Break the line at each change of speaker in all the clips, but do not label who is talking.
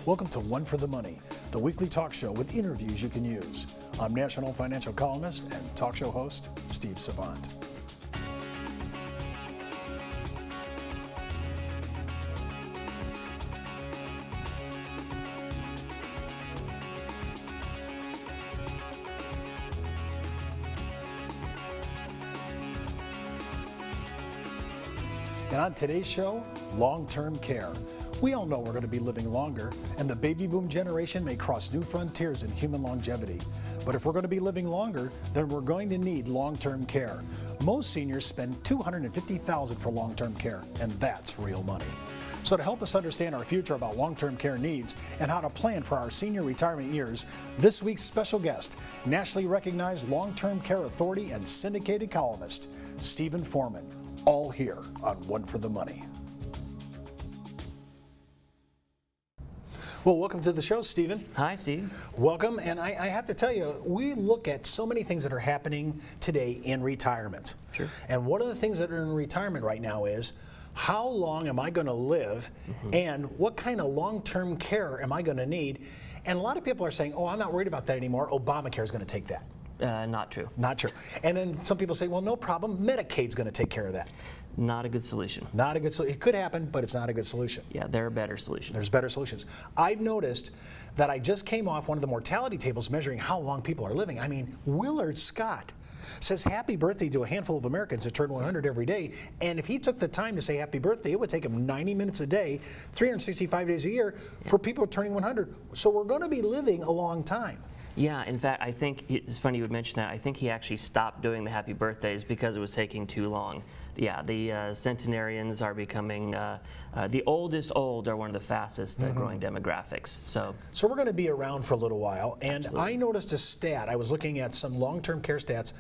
Welcome to One for the Money, the weekly talk show with interviews you can use. I'm national financial columnist and talk show host, Steve Savant. And on today's show, long-term care. We all know we're going to be living longer, and the baby boom generation may cross new frontiers in human longevity. But if we're going to be living longer, then we're going to need long-term care. Most seniors spend $250,000 for long-term care, and that's real money. So to help us understand our future about long-term care needs and how to plan for our senior retirement years, this week's special guest, nationally recognized long-term care authority and syndicated columnist, Stephen Forman, all here on One for the Money. Well, welcome to the show, Stephen.
Hi, Steve.
Welcome, and I have to tell you, we look at so many things that are happening today in retirement.
Sure.
And one of the things that are in retirement right now is, how long am I going to live, and what kind of long-term care am I going to need? And a lot of people are saying, oh, I'm not worried about that anymore. Obamacare is going to take that.
Not true.
Not true. And then some people say, well, no problem. Medicaid's going to take care of that.
Not a good solution.
Not a good solution. It could happen, but it's not a good solution.
Yeah, there are better solutions.
There's better solutions. I've noticed that I just came off one of the mortality tables measuring how long people are living. I mean, Willard Scott says happy birthday to a handful of Americans that turn 100 every day. And if he took the time to say happy birthday, it would take him 90 minutes a day, 365 days a year for people turning 100. So we're going to be living a long time.
Yeah, in fact, I think it's funny you would mention that. I think he actually stopped doing the happy birthdays because it was taking too long. Yeah, the centenarians are becoming, the oldest old are one of the fastest growing demographics. So
we're going to be around for a little while. And
Absolutely.
I noticed a stat. I was looking at some long-term care stats.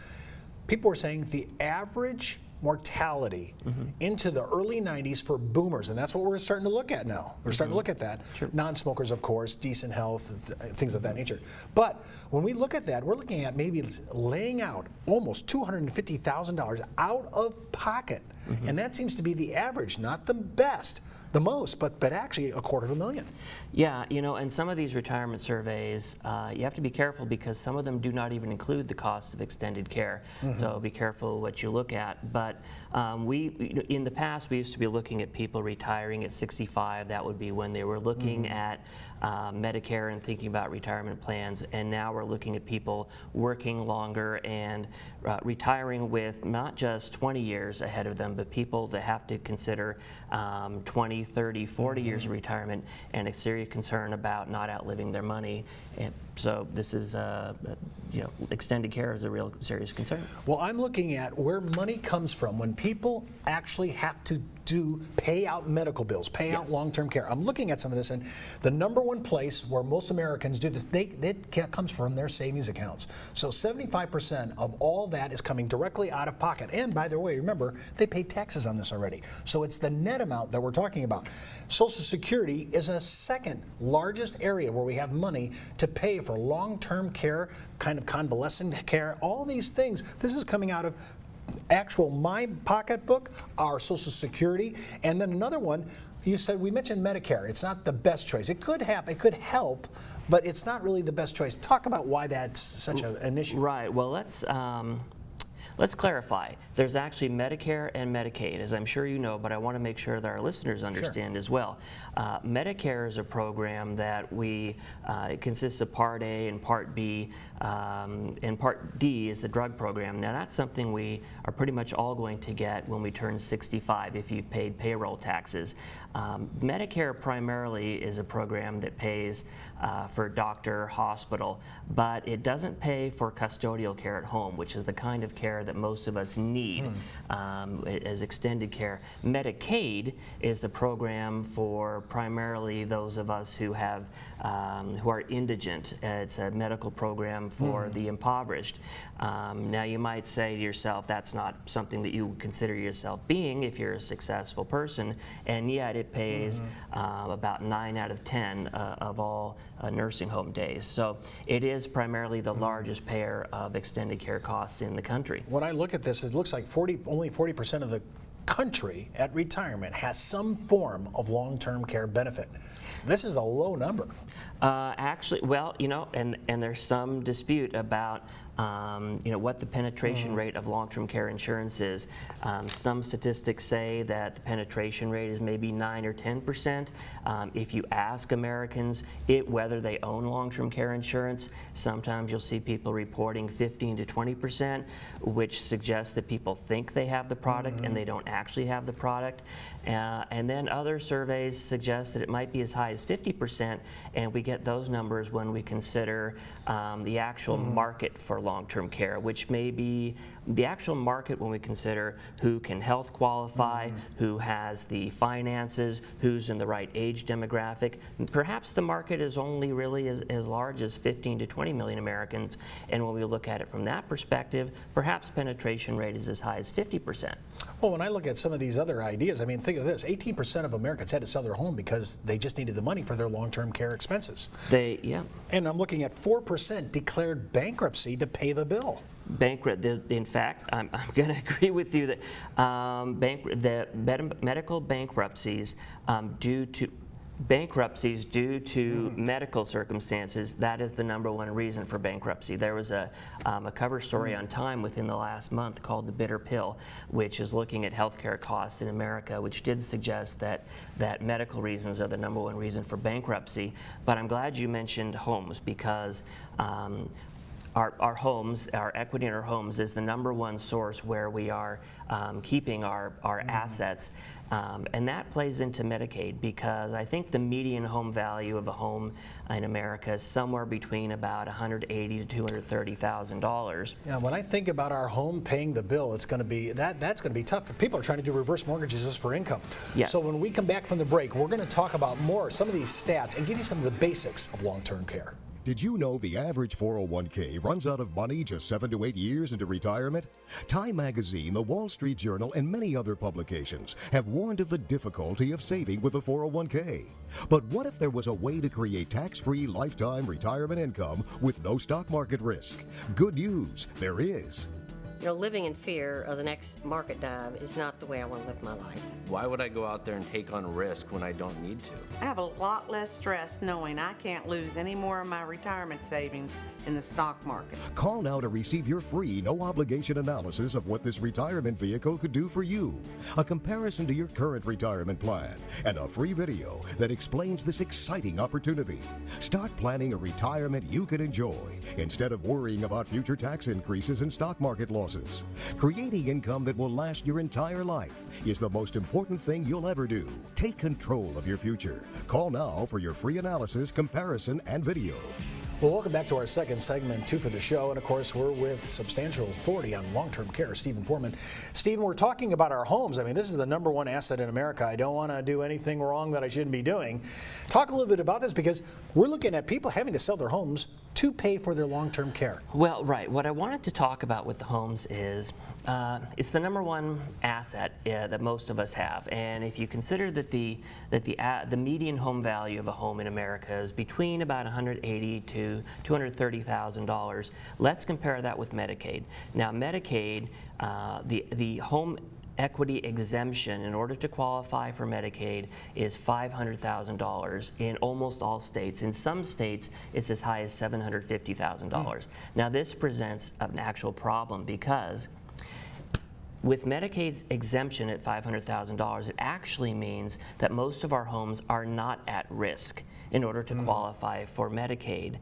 People were saying the average mortality into the early 90s for boomers, and that's what we're starting to look at now. We're starting to look at that.
Sure.
Non-smokers, of course, decent health, things of that nature. But when we look at that, we're looking at maybe laying out almost $250,000 out of pocket. And that seems to be the average, not the best, the most, but actually $250,000.
yeah, you know, and some of these retirement surveys, you have to be careful because some of them do not even include the cost of extended care. So be careful what you look at. But in the past, we used to be looking at people retiring at 65. That would be when they were looking at Medicare and thinking about retirement plans. And now we're looking at people working longer and retiring with not just 20 years ahead of them, but people that have to consider 20, 30, 40 years of retirement and a serious concern about not outliving their money. And so this is, you know, extended care is a real serious concern.
Well, I'm looking at where money comes from when people actually have to pay out medical bills, pay out long-term care. I'm looking at some of this, and the number one place where most Americans do this, that comes from their savings accounts. So 75% of all that is coming directly out of pocket. And by the way, remember, they pay taxes on this already. So it's the net amount that we're talking about. Social Security is a second largest area where we have money to pay for long-term care, kind of convalescent care, all these things. This is coming out of actual my pocketbook, our Social Security, and then another one. You said, we mentioned Medicare. It's not the best choice. It could happen, it could help, but it's not really the best choice. Talk about why that's such an issue.
Right. Well, let's clarify. There's actually Medicare and Medicaid, as I'm sure you know, but I want to make sure that our listeners understand as well. Medicare is a program that it consists of Part A and Part B, and Part D is the drug program. Now that's something we are pretty much all going to get when we turn 65 if you've paid payroll taxes. Medicare primarily is a program that pays for doctor, hospital, but it doesn't pay for custodial care at home, which is the kind of care that most of us need as extended care. Medicaid is the program for primarily those of us who are indigent. It's a medical program for the impoverished. Now you might say to yourself, that's not something that you would consider yourself being if you're a successful person, and yet it pays about 9 out of 10 of all nursing home days. So it is primarily the largest payer of extended care costs in the country.
When I look at this, it looks like only 40% of the country at retirement has some form of long-term care benefit. This is a low number.
Actually, well, and there's some dispute about what the penetration rate of long-term care insurance is. Some statistics say that the penetration rate is maybe 9 or 10%. If you ask Americans whether they own long-term care insurance, sometimes you'll see people reporting 15 to 20%, which suggests that people think they have the product and they don't actually have the product. And then other surveys suggest that it might be as high as 50%, and we get those numbers when we consider the actual market for long-term care, which may be the actual market when we consider who can health qualify, who has the finances, who's in the right age demographic. Perhaps the market is only really as large as 15 to 20 million Americans, and when we look at it from that perspective, perhaps penetration rate is as high as 50%.
Well, when I look at some of these other ideas, I mean, think of this, 18% of Americans had to sell their home because they just needed the money for their long-term care expenses.
Yeah.
And I'm looking at 4% declared bankruptcy to pay the bill.
In fact, I'm going to agree with you that medical bankruptcies due to medical circumstances, that is the #1 reason for bankruptcy. There was a cover story on Time within the last month called The Bitter Pill, which is looking at healthcare costs in America, which did suggest that medical reasons are the #1 reason for bankruptcy. But I'm glad you mentioned homes, because our homes, our equity in our homes is the #1 source where we are keeping our assets. And that plays into Medicaid, because I think the median home value of a home in America is somewhere between about $180,000 to $230,000.
Yeah, when I think about our home paying the bill, it's going to be that's going to be tough. People are trying to do reverse mortgages just for income.
Yes.
So when we come back from the break, we're going to talk about some of these stats and give you some of the basics of long-term care.
Did you know the average 401k runs out of money just 7 to 8 years into retirement? Time Magazine, the Wall Street Journal, and many other publications have warned of the difficulty of saving with a 401k. But what if there was a way to create tax-free lifetime retirement income with no stock market risk? Good news, there is.
Living in fear of the next market dive is not the way I want to live my life.
Why would I go out there and take on risk when I don't need to?
I have a lot less stress knowing I can't lose any more of my retirement savings in the stock market.
Call now to receive your free, no-obligation analysis of what this retirement vehicle could do for you, a comparison to your current retirement plan, and a free video that explains this exciting opportunity. Start planning a retirement you can enjoy instead of worrying about future tax increases and stock market losses. Creating income that will last your entire life is the most important thing you'll ever do. Take control of your future. Call now for your free analysis, comparison, and video.
Well, welcome back to our second segment, 2 for the show. And of course, we're with substantial authority on long-term care, Stephen Forman. Stephen, we're talking about our homes. I mean, this is the #1 asset in America. I don't want to do anything wrong that I shouldn't be doing. Talk a little bit about this, because we're looking at people having to sell their homes to pay for their long-term care.
Well, right. What I wanted to talk about with the homes is it's the #1 asset that most of us have, and if you consider that the median home value of a home in America is between about $180,000 to $230,000, let's compare that with Medicaid. Now, Medicaid, the home equity exemption in order to qualify for Medicaid is $500,000 in almost all states. In some states, it's as high as $750,000. Now, this presents an actual problem, because with Medicaid's exemption at $500,000, it actually means that most of our homes are not at risk in order to qualify for Medicaid.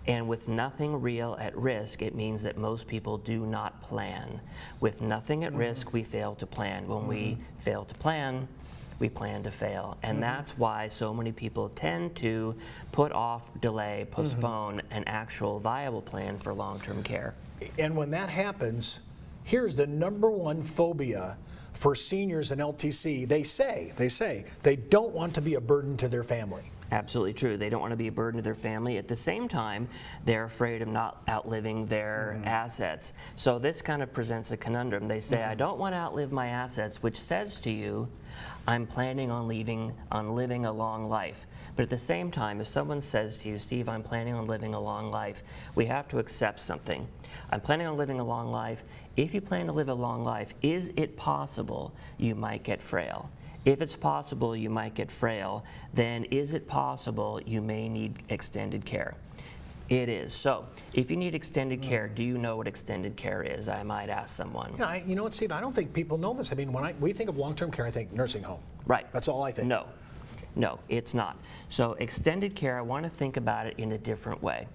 And with nothing real at risk, it means that most people do not plan. With nothing at risk, we fail to plan. When we fail to plan, we plan to fail. And that's why so many people tend to put off, delay, postpone an actual viable plan for long-term care.
And when that happens, here's the #1 phobia for seniors in LTC. They say they don't want to be a burden to their family.
Absolutely true. They don't want to be a burden to their family. At the same time, they're afraid of not outliving their assets. So this kind of presents a conundrum. They say, I don't want to outlive my assets, which says to you, I'm planning on living a long life. But at the same time, if someone says to you, Steve, I'm planning on living a long life, we have to accept something. I'm planning on living a long life. If you plan to live a long life, is it possible you might get frail? If it's possible you might get frail, then is it possible you may need extended care? It is. So if you need extended care, do you know what extended care is? I might ask someone.
Yeah, you know what, Steve? I don't think people know this. I mean, when we think of long-term care, I think nursing home.
Right.
That's all I think.
No, it's not. So extended care, I want to think about it in a different way.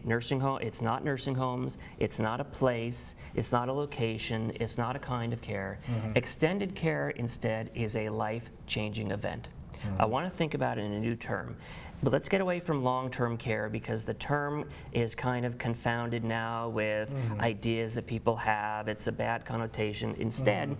Nursing home, it's not nursing homes, it's not a place, it's not a location, it's not a kind of care. Extended care instead is a life-changing event. I want to think about it in a new term. But let's get away from long-term care because the term is kind of confounded now with ideas that people have. It's a bad connotation. Instead,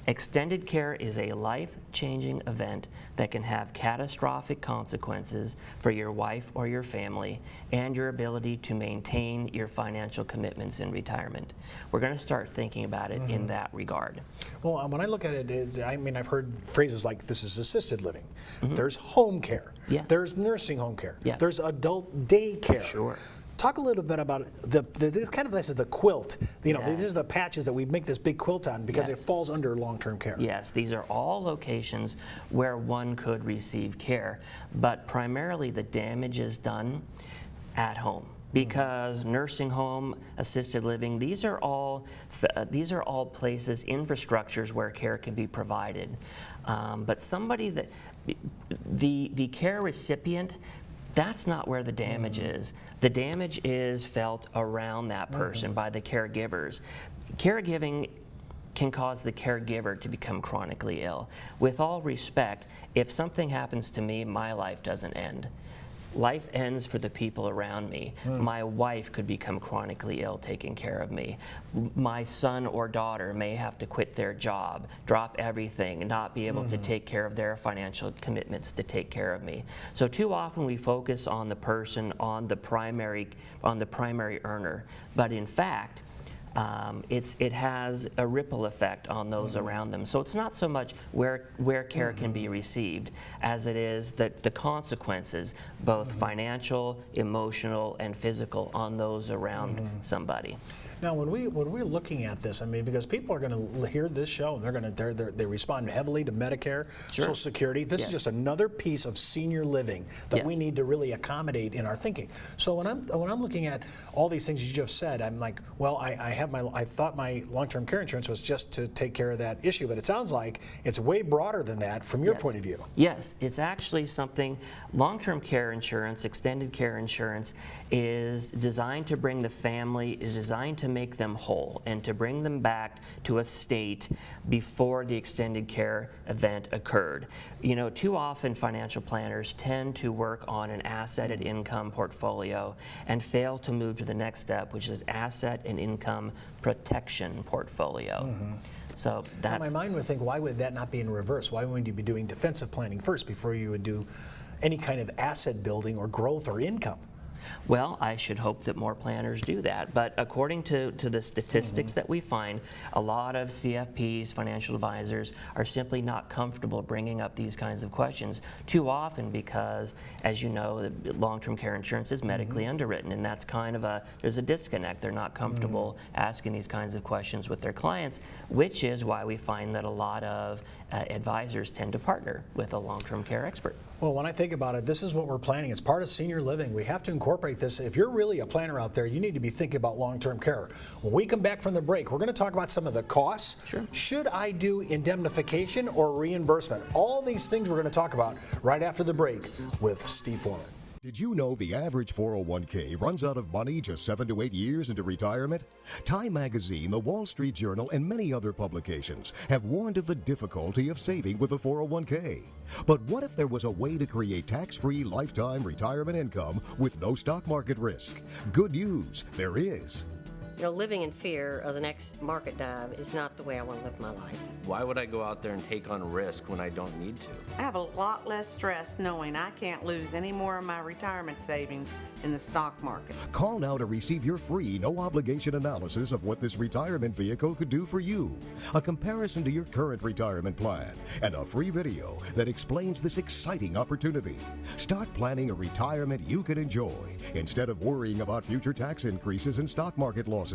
extended care is a life-changing event that can have catastrophic consequences for your wife or your family and your ability to maintain your financial commitments in retirement. We're going to start thinking about it in that regard.
Well, when I look at it, I mean, I've heard phrases like this is assisted living. There's home care.
Yes.
There's nursing home care.
Yes.
There's adult daycare.
Sure.
Talk a little bit about the kind of this is the quilt. You know,
Yes.
these are the patches that we make this big quilt on because
Yes.
it falls under long-term care.
Yes, these are all locations where one could receive care, but primarily the damage is done at home. Because nursing home, assisted living, these are all places, infrastructures where care can be provided. But somebody that the care recipient, that's not where the damage is. The damage is felt around that person by the caregivers. Caregiving can cause the caregiver to become chronically ill. With all respect, if something happens to me, my life doesn't end. Life ends for the people around me. My wife could become chronically ill taking care of me. My son or daughter may have to quit their job, drop everything, and not be able to take care of their financial commitments to take care of me. So too often we focus on the person, on the primary earner. But in fact, it has a ripple effect on those around them. So it's not so much where care can be received as it is the consequences, both financial, emotional, and physical, on those around somebody.
Now, when we're looking at this, I mean, because people are going to hear this show, and they respond heavily to Medicare, Social Security. This is just another piece of senior living that we need to really accommodate in our thinking. So when I'm looking at all these things you just said, I'm like, well, I thought my long-term care insurance was just to take care of that issue, but it sounds like it's way broader than that from your point of view.
Yes, it's actually something. Long-term care insurance, extended care insurance, is designed to bring the family, is designed to make them whole and to bring them back to a state before the extended care event occurred. You know, too often financial planners tend to work on an asset and income portfolio and fail to move to the next step, which is an asset and income protection portfolio. So that's...
My mind would think, why would that not be in reverse? Why wouldn't you be doing defensive planning first before you would do any kind of asset building or growth or income?
Well, I should hope that more planners do that. But according to the statistics that we find, a lot of CFPs, financial advisors, are simply not comfortable bringing up these kinds of questions too often because, as you know, long-term care insurance is medically underwritten, and that's kind of there's a disconnect. They're not comfortable asking these kinds of questions with their clients, which is why we find that a lot of advisors tend to partner with a long-term care expert.
Well, when I think about it, this is what we're planning. It's part of senior living. We have to incorporate this. If you're really a planner out there, you need to be thinking about long-term care. When we come back from the break, we're going to talk about some of the costs.
Sure.
Should I do indemnification or reimbursement? All these things we're going to talk about right after the break with Steve Forman.
Did you know the average 401k runs out of money just 7 to 8 years into retirement? Time Magazine, the Wall Street Journal, and many other publications have warned of the difficulty of saving with a 401k. But what if there was a way to create tax-free lifetime retirement income with no stock market risk? Good news, there is.
Living in fear of the next market dive is not the way I want to live my life.
Why would I go out there and take on risk when I don't need to?
I have a lot less stress knowing I can't lose any more of my retirement savings in the stock market.
Call now to receive your free, no-obligation analysis of what this retirement vehicle could do for you, a comparison to your current retirement plan, and a free video that explains this exciting opportunity. Start planning a retirement you can enjoy instead of worrying about future tax increases and stock market losses.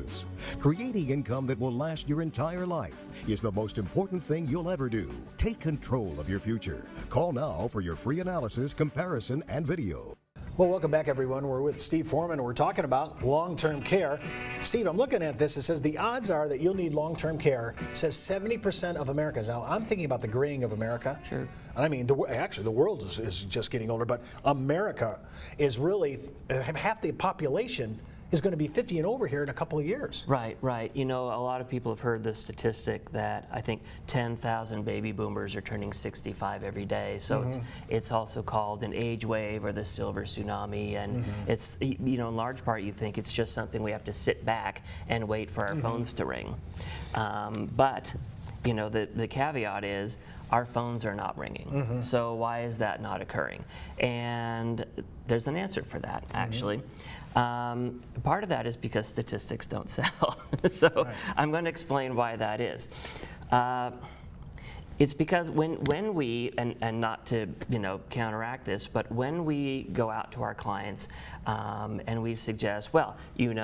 Creating income that will last your entire life is the most important thing you'll ever do. Take control of your future. Call now for your free analysis, comparison, and video.
Well, welcome back, everyone. We're with Steve Forman. We're talking about long-term care. Steve, I'm looking at this. It says the odds are that you'll need long-term care. It says 70% of Americans. Now, I'm thinking about the graying of America.
Sure.
I mean, actually, the world is just getting older, but America is really, half the population is going to be 50 and over here in a couple of years.
Right, right. A lot of people have heard the statistic that I think 10,000 baby boomers are turning 65 every day. So it's also called an age wave or the silver tsunami. And it's, in large part, you think it's just something we have to sit back and wait for our phones to ring. But the caveat is our phones are not ringing. So why is that not occurring? And there's an answer for that, actually. Part of that is because statistics don't sell. So I'm going to explain why that is. It's because when we, and not to counteract this, but when we go out to our clients and we suggest, well, 1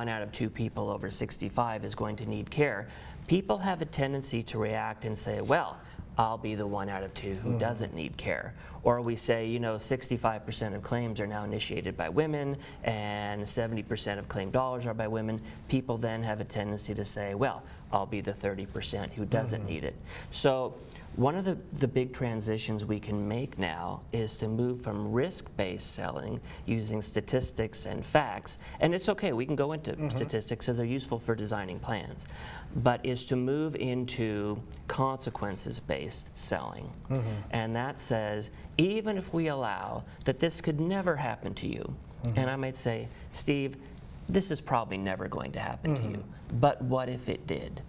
out of 2 people over 65 is going to need care, people have a tendency to react and say, well, I'll be the 1 out of 2 who doesn't need care. Or we say, 65% of claims are now initiated by women and 70% of claim dollars are by women. People then have a tendency to say, well, I'll be the 30% who doesn't need it. So one of the big transitions we can make now is to move from risk-based selling using statistics and facts, and it's okay, we can go into statistics because they're useful for designing plans, but is to move into consequences-based selling. And that says, even if we allow that this could never happen to you, and I might say, Steve, this is probably never going to happen to you, but what if it did?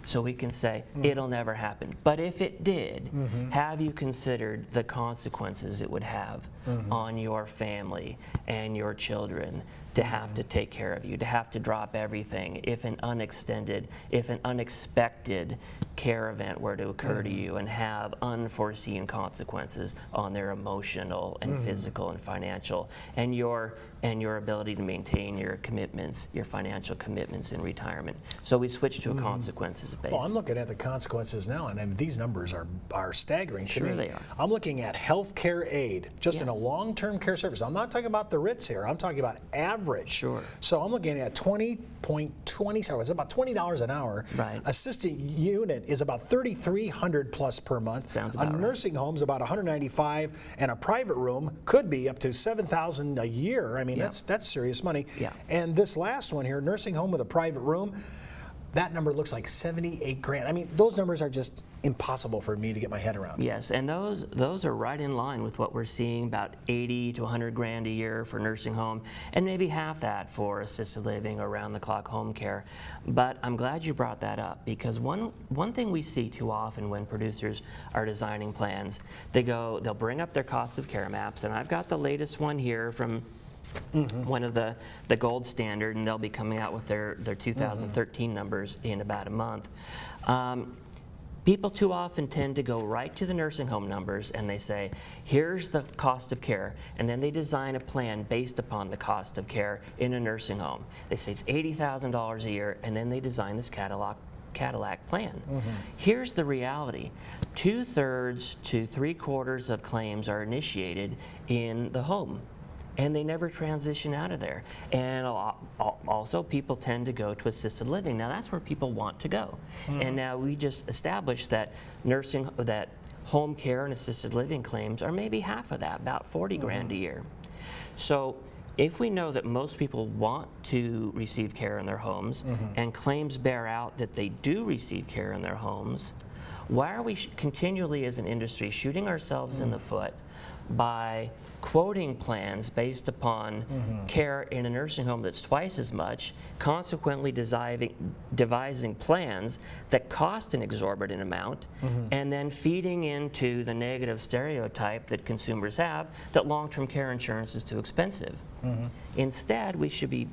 So we can say, it'll never happen. But if it did, have you considered the consequences it would have on your family and your children to have to take care of you, to have to drop everything if an unexpected care event were to occur to you and have unforeseen consequences on their emotional and physical and financial and your ability to maintain your commitments, your financial commitments in retirement. So we switch to a consequences base.
Well, I'm looking at the consequences now, and I mean, these numbers are staggering to me.
Sure they are.
I'm looking at health care aid, just in a long-term care service. I'm not talking about the Ritz here. I'm talking about average.
Sure.
So I'm looking at 20.20, so it's about $20 an hour.
Right.
Assisted unit is about $3,300 plus per month.
Sounds about
a
right.
nursing home's about $195, and a private room could be up to $7,000 a year. I mean,
Yeah.
that's serious money.
Yeah.
And this last one here, nursing home with a private room, that number looks like 78 grand. I mean, those numbers are just impossible for me to get my head around.
Yes, and those are right in line with what we're seeing, about 80 to 100 grand a year for nursing home, and maybe half that for assisted living or around-the-clock home care. But I'm glad you brought that up, because one thing we see too often when producers are designing plans, they'll bring up their cost of care maps, and I've got the latest one here from one of the gold standard, and they'll be coming out with their 2013 numbers in about a month. People too often tend to go right to the nursing home numbers and they say, here's the cost of care, and then they design a plan based upon the cost of care in a nursing home. They say it's $80,000 a year, and then they design this Cadillac plan. Here's the reality. 2/3 to 3/4 of claims are initiated in the home, and they never transition out of there. And also, people tend to go to assisted living. Now, that's where people want to go. And now we just established that that home care and assisted living claims are maybe half of that, about 40 grand a year. So if we know that most people want to receive care in their homes, and claims bear out that they do receive care in their homes, why are we continually as an industry shooting ourselves in the foot by quoting plans based upon care in a nursing home that's twice as much, consequently devising plans that cost an exorbitant amount, and then feeding into the negative stereotype that consumers have that long-term care insurance is too expensive. Instead, we should be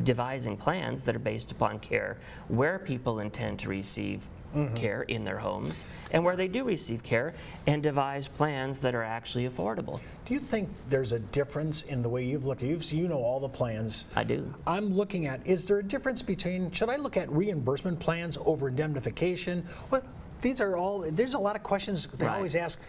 devising plans that are based upon care where people intend to receive care in their homes and where they do receive care, and devise plans that are actually affordable.
Do you think there's a difference in the way you've looked at you know all the plans?
I do.
I'm looking at, is there a difference between, should I look at reimbursement plans over indemnification? What? These are all, there's a lot of questions they
Right.
always ask.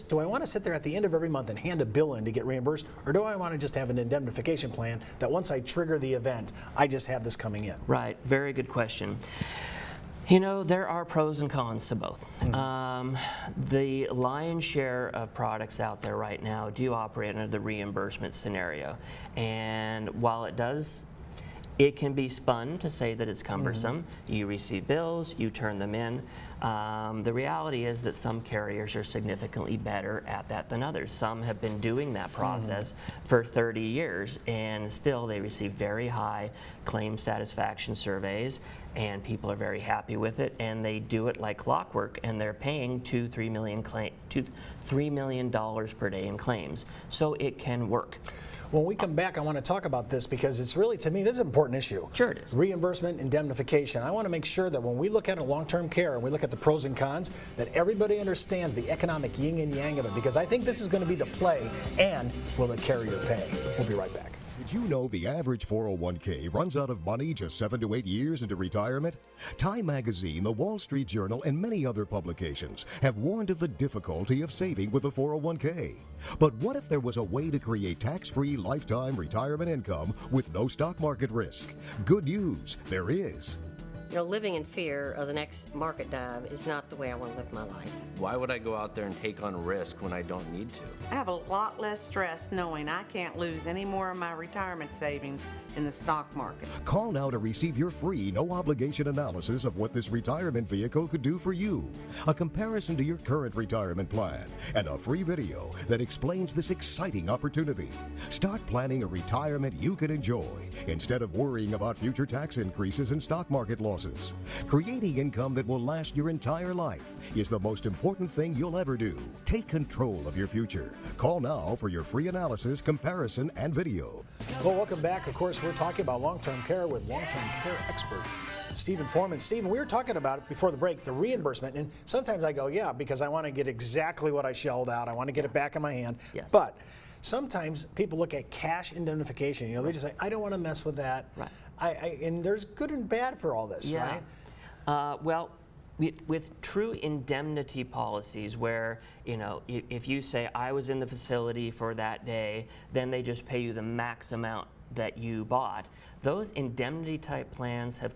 Do I want to sit there at the end of every month and hand a bill in to get reimbursed, or do I want to just have an indemnification plan that once I trigger the event, I just have this coming in?
Right, very good question. You know, there are pros and cons to both. The lion's share of products out there right now do operate under the reimbursement scenario. And while it can be spun to say that it's cumbersome. You receive bills, you turn them in. The reality is that some carriers are significantly better at that than others. Some have been doing that process for 30 years, and still they receive very high claim satisfaction surveys, and people are very happy with it, and they do it like clockwork, and they're paying $3 million per day in claims. So it can work.
When we come back, I want to talk about this because it's really, to me, this is an important issue.
Sure it is.
Reimbursement, indemnification. I want to make sure that when we look at a long-term care and we look at the pros and cons, that everybody understands the economic yin and yang of it, because I think this is going to be the play, and will the carrier pay? We'll be right back.
Did you know the average 401k runs out of money just 7 to 8 years into retirement? Time Magazine, the Wall Street Journal, and many other publications have warned of the difficulty of saving with a 401k. But what if there was a way to create tax-free lifetime retirement income with no stock market risk? Good news, there is.
You know, living in fear of the next market dive is not the way I want to live my life.
Why would I go out there and take on risk when I don't need to?
I have a lot less stress knowing I can't lose any more of my retirement savings in the stock market.
Call now to receive your free, no-obligation analysis of what this retirement vehicle could do for you, a comparison to your current retirement plan, and a free video that explains this exciting opportunity. Start planning a retirement you can enjoy instead of worrying about future tax increases and stock market losses. Creating income that will last your entire life is the most important thing you'll ever do. Take control of your future. Call now for your free analysis, comparison, and video.
Well, welcome back. Of course, we're talking about long-term care with long-term care expert Stephen Forman. Stephen, we were talking about it before the break, the reimbursement, and sometimes I go, yeah, because I want to get exactly what I shelled out. I want to get it back in my hand.
Yes.
But sometimes people look at cash indemnification. You know, they just say, I don't want to mess with that.
Right.
And there's good and bad for all this, right?
Well, with true indemnity policies where, you know, if you say I was in the facility for that day, then they just pay you the max amount that you bought. Those indemnity type plans have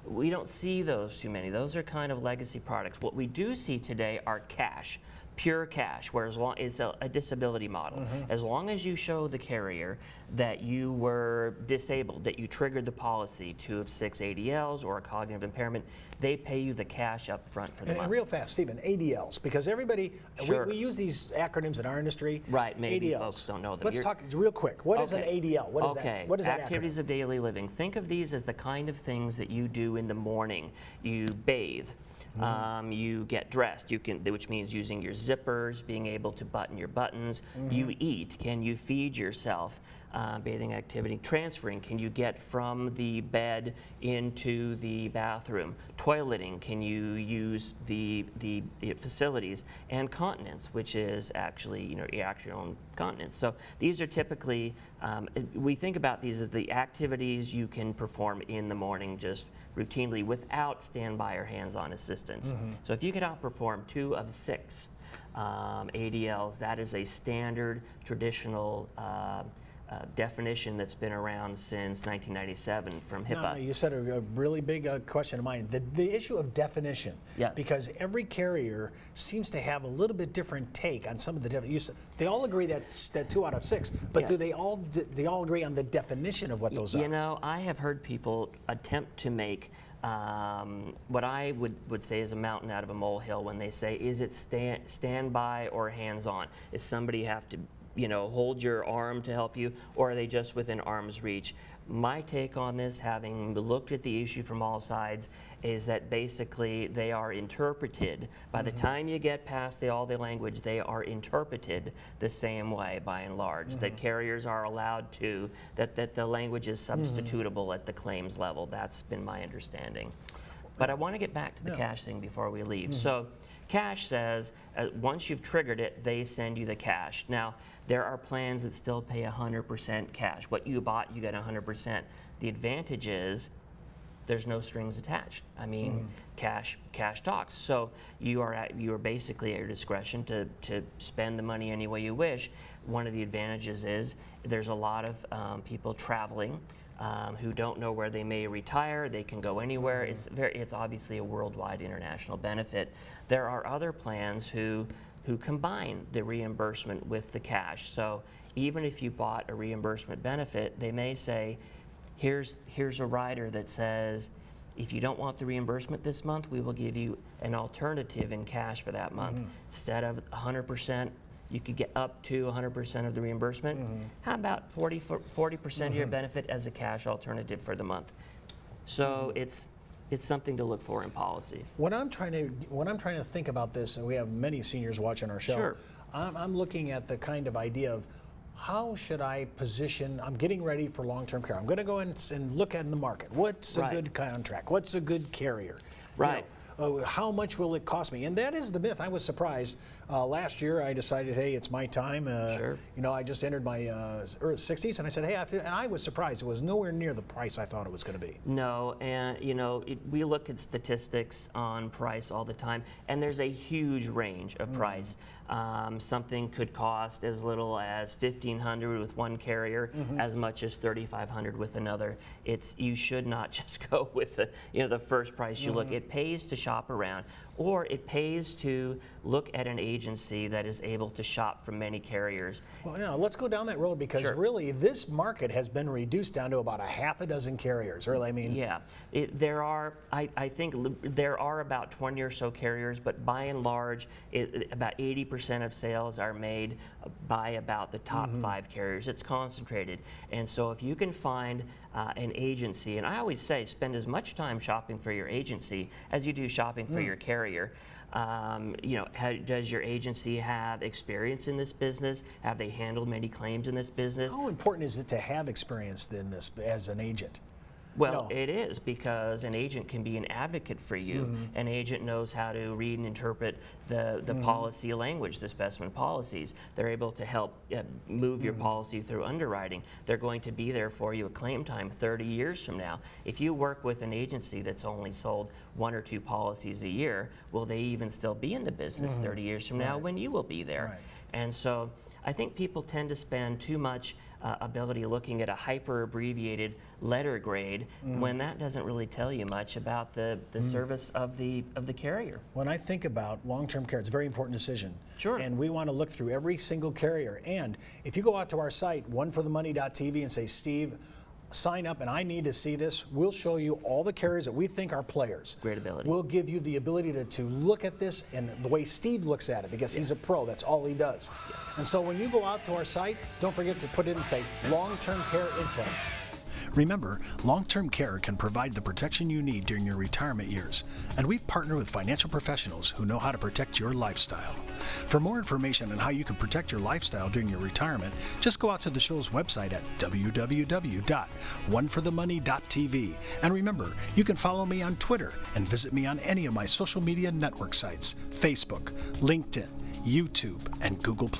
we don't see those too many. Those are kind of legacy products. What we do see today are cash. Pure cash, where it's a disability model. As long as you show the carrier that you were disabled, that you triggered the policy, 2 of 6 ADLs or a cognitive impairment, they pay you the cash up front for the month.
And real fast, Stephen, ADLs, because everybody,
Sure.
we use these acronyms in our industry.
Right, maybe
ADLs.
folks don't know them.
Let's talk real quick. What is an ADL? What is that? What is that
Activities
acronym?
of daily living. Think of these as the kind of things that you do in the morning. You bathe. You get dressed, which means using your zippers, being able to button your buttons. You eat. Can you feed yourself? Bathing activity. Transferring. Can you get from the bed into the bathroom? Toileting. Can you use the facilities? And continence, which is actually, you know, your actual own continence. So these are typically, we think about these as the activities you can perform in the morning just routinely without standby or hands-on assistance. So if you can outperform 2 of 6 ADLs, that is a standard traditional definition that's been around since 1997 from HIPAA.
No, you said a really big question of mine. The issue of definition.
Yes.
Because every carrier seems to have a little bit different take on some of the definitions. They all agree that 2 out of 6, but
Yes.
do they all agree on the definition of what those are?
You know, I have heard people attempt to make what I would say is a mountain out of a molehill when they say, is it standby or hands-on? Does somebody have to, hold your arm to help you, or are they just within arm's reach? My take on this, having looked at the issue from all sides, is that basically they are interpreted. By the time you get past all the language, they are interpreted the same way by and large. That carriers are allowed to, that the language is substitutable at the claims level. That's been my understanding. But I want to get back to the cash thing before we leave. So cash says, once you've triggered it, they send you the cash. Now, there are plans that still pay 100% cash. What you bought, you get 100%. The advantage is there's no strings attached. I mean, cash talks. So you are basically at your discretion to spend the money any way you wish. One of the advantages is there's a lot of people traveling who don't know where they may retire. They can go anywhere. It's obviously a worldwide international benefit. There are other plans who combine the reimbursement with the cash. So even if you bought a reimbursement benefit, they may say, here's a rider that says, if you don't want the reimbursement this month, we will give you an alternative in cash for that month. Instead of 100%, you could get up to 100% of the reimbursement. How about 40% of your benefit as a cash alternative for the month? So it's something to look for in policies.
When I'm trying to think about this, and we have many seniors watching our show,
Sure.
I'm looking at the kind of idea of how should I position, I'm getting ready for long-term care. I'm going to go in and look at the market. What's a
Right.
good contract? What's a good carrier?
Right.
How much will it cost me? And that is the myth. I was surprised. Last year, I decided, hey, it's my time.
Sure.
I just entered my early 60s, and I said, hey, and I was surprised. It was nowhere near the price I thought it was going to be.
No, and we look at statistics on price all the time, and there's a huge range of price. Something could cost as little as $1,500 with one carrier, as much as $3,500 with another. You should not just go with the first price you look. It pays to shop around, or it pays to look at an agency that is able to shop from many carriers.
Well, let's go down that road because
Sure.
really this market has been reduced down to about a half a dozen carriers. Really, I mean,
Yeah, I think there are about 20 or so carriers, but by and large, about 80% of sales are made by about the top 5 carriers. It's concentrated. And so if you can find an agency, and I always say spend as much time shopping for your agency as you do shopping for your carrier. Does your agency have experience in this business? Have they handled many claims in this business?
how important is it to have experience in this as an agent?
Well,
No.
it is, because an agent can be an advocate for you. An agent knows how to read and interpret the policy language, the specimen policies. They're able to help move your policy through underwriting. They're going to be there for you at claim time 30 years from now. If you work with an agency that's only sold 1 or 2 policies a year, will they even still be in the business 30 years from now when you will be there?
Right.
And so I think people tend to spend too much ability looking at a hyper-abbreviated letter grade when that doesn't really tell you much about the service of the carrier.
When I think about long-term care, it's a very important decision.
Sure.
And we want to look through every single carrier. And if you go out to our site, oneforthemoney.tv, and say, Steve, sign up and I need to see this, we'll show you all the carriers that we think are players.
Great ability.
We'll give you the ability to look at this and the way Steve looks at it, because he's a pro, that's all he does. And so when you go out to our site, don't forget to put in and say long-term care info. Remember, long-term care can provide the protection you need during your retirement years, and we've partnered with financial professionals who know how to protect your lifestyle. For more information on how you can protect your lifestyle during your retirement, just go out to the show's website at www.oneforthemoney.tv. And remember, you can follow me on Twitter and visit me on any of my social media network sites: Facebook, LinkedIn, YouTube, and Google+.